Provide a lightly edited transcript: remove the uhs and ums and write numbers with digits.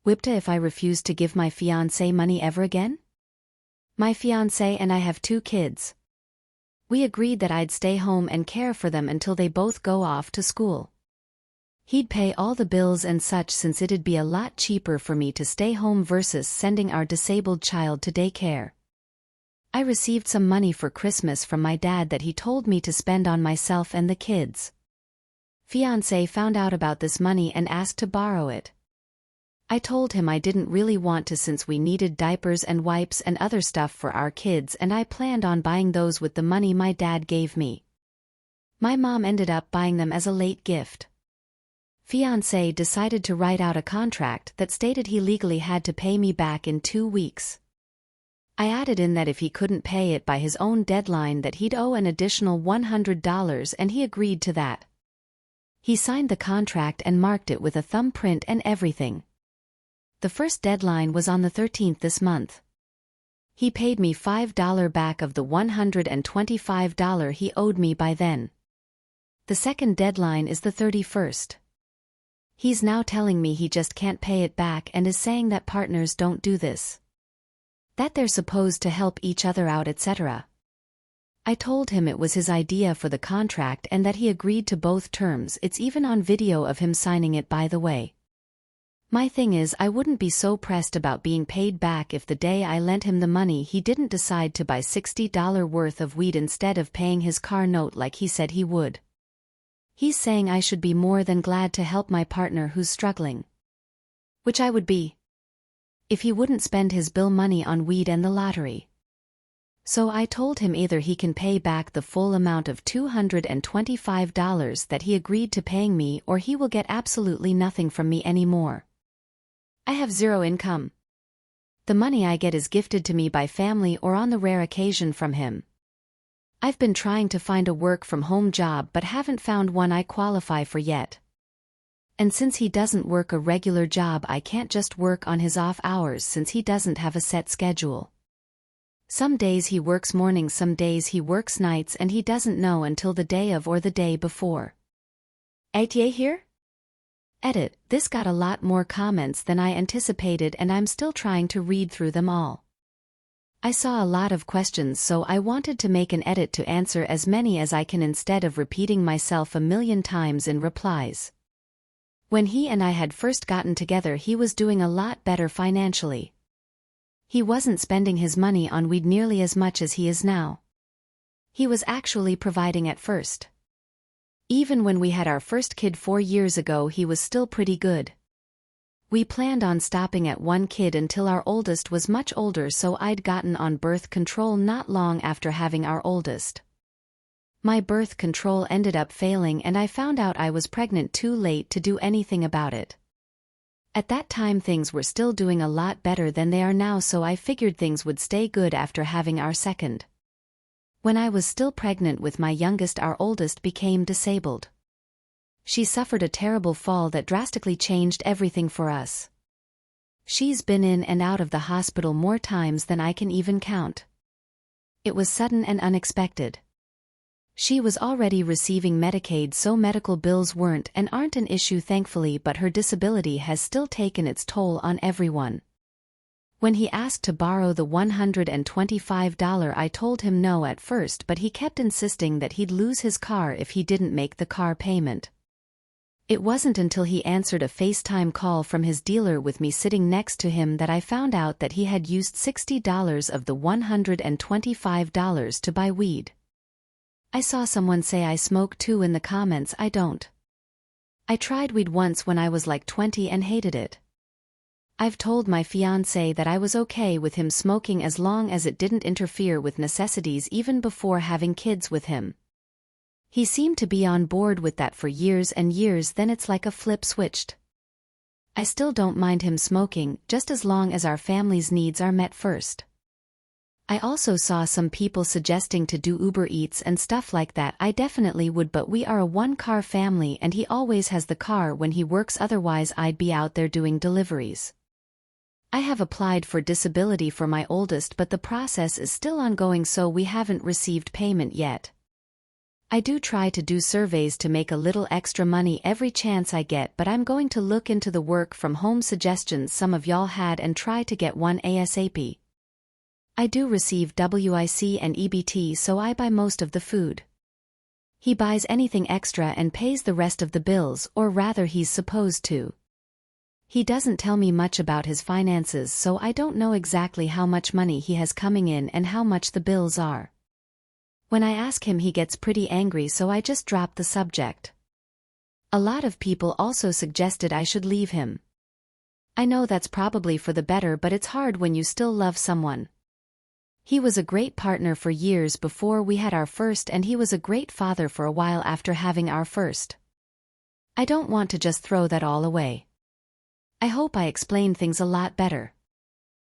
Whipta if I refuse to give my fiancé money ever again? My fiancé and I have 2 kids. We agreed that I'd stay home and care for them until they both go off to school. He'd pay all the bills and such since it'd be a lot cheaper for me to stay home versus sending our disabled child to daycare. I received some money for Christmas from my dad that he told me to spend on myself and the kids. Fiancé found out about this money and asked to borrow it. I told him I didn't really want to since we needed diapers and wipes and other stuff for our kids and I planned on buying those with the money my dad gave me. My mom ended up buying them as a late gift. Fiancé decided to write out a contract that stated he legally had to pay me back in 2 weeks. I added in that if he couldn't pay it by his own deadline that he'd owe an additional $100 and he agreed to that. He signed the contract and marked it with a thumbprint and everything. The first deadline was on the 13th this month. He paid me $5 back of the $125 he owed me by then. The second deadline is the 31st. He's now telling me he just can't pay it back and is saying that partners don't do this. That they're supposed to help each other out, etc. I told him it was his idea for the contract and that he agreed to both terms. It's even on video of him signing it, by the way. My thing is, I wouldn't be so pressed about being paid back if the day I lent him the money he didn't decide to buy $60 worth of weed instead of paying his car note like he said he would. He's saying I should be more than glad to help my partner who's struggling. Which I would be. If he wouldn't spend his bill money on weed and the lottery. So I told him either he can pay back the full amount of $225 that he agreed to paying me or he will get absolutely nothing from me anymore. I have 0 income. The money I get is gifted to me by family or on the rare occasion from him. I've been trying to find a work-from-home job but haven't found one I qualify for yet. And since he doesn't work a regular job, I can't just work on his off hours since he doesn't have a set schedule. Some days he works mornings, some days he works nights, and he doesn't know until the day of or the day before. ATA here? Edit, this got a lot more comments than I anticipated and I'm still trying to read through them all. I saw a lot of questions, so I wanted to make an edit to answer as many as I can instead of repeating myself a million times in replies. When he and I had first gotten together, he was doing a lot better financially. He wasn't spending his money on weed nearly as much as he is now. He was actually providing at first. Even when we had our first kid 4 years ago, he was still pretty good. We planned on stopping at 1 kid until our oldest was much older, so I'd gotten on birth control not long after having our oldest. My birth control ended up failing and I found out I was pregnant too late to do anything about it. At that time things were still doing a lot better than they are now, so I figured things would stay good after having our second. When I was still pregnant with my youngest, our oldest became disabled. She suffered a terrible fall that drastically changed everything for us. She's been in and out of the hospital more times than I can even count. It was sudden and unexpected. She was already receiving Medicaid, so medical bills weren't and aren't an issue thankfully, but her disability has still taken its toll on everyone. When he asked to borrow the $125, I told him no at first, but he kept insisting that he'd lose his car if he didn't make the car payment. It wasn't until he answered a FaceTime call from his dealer with me sitting next to him that I found out that he had used $60 of the $125 to buy weed. I saw someone say I smoke too in the comments. I don't. I tried weed once when I was like 20 and hated it. I've told my fiancé that I was okay with him smoking as long as it didn't interfere with necessities even before having kids with him. He seemed to be on board with that for years and years, then it's like a flip switched. I still don't mind him smoking, just as long as our family's needs are met first. I also saw some people suggesting to do Uber Eats and stuff like that. I definitely would, but we are a 1-car family and he always has the car when he works, otherwise I'd be out there doing deliveries. I have applied for disability for my oldest, but the process is still ongoing, so we haven't received payment yet. I do try to do surveys to make a little extra money every chance I get, but I'm going to look into the work from home suggestions some of y'all had and try to get one ASAP. I do receive WIC and EBT, so I buy most of the food. He buys anything extra and pays the rest of the bills, or rather he's supposed to. He doesn't tell me much about his finances, so I don't know exactly how much money he has coming in and how much the bills are. When I ask him he gets pretty angry, so I just drop the subject. A lot of people also suggested I should leave him. I know that's probably for the better, but it's hard when you still love someone. He was a great partner for years before we had our first, and he was a great father for a while after having our first. I don't want to just throw that all away. I hope I explained things a lot better.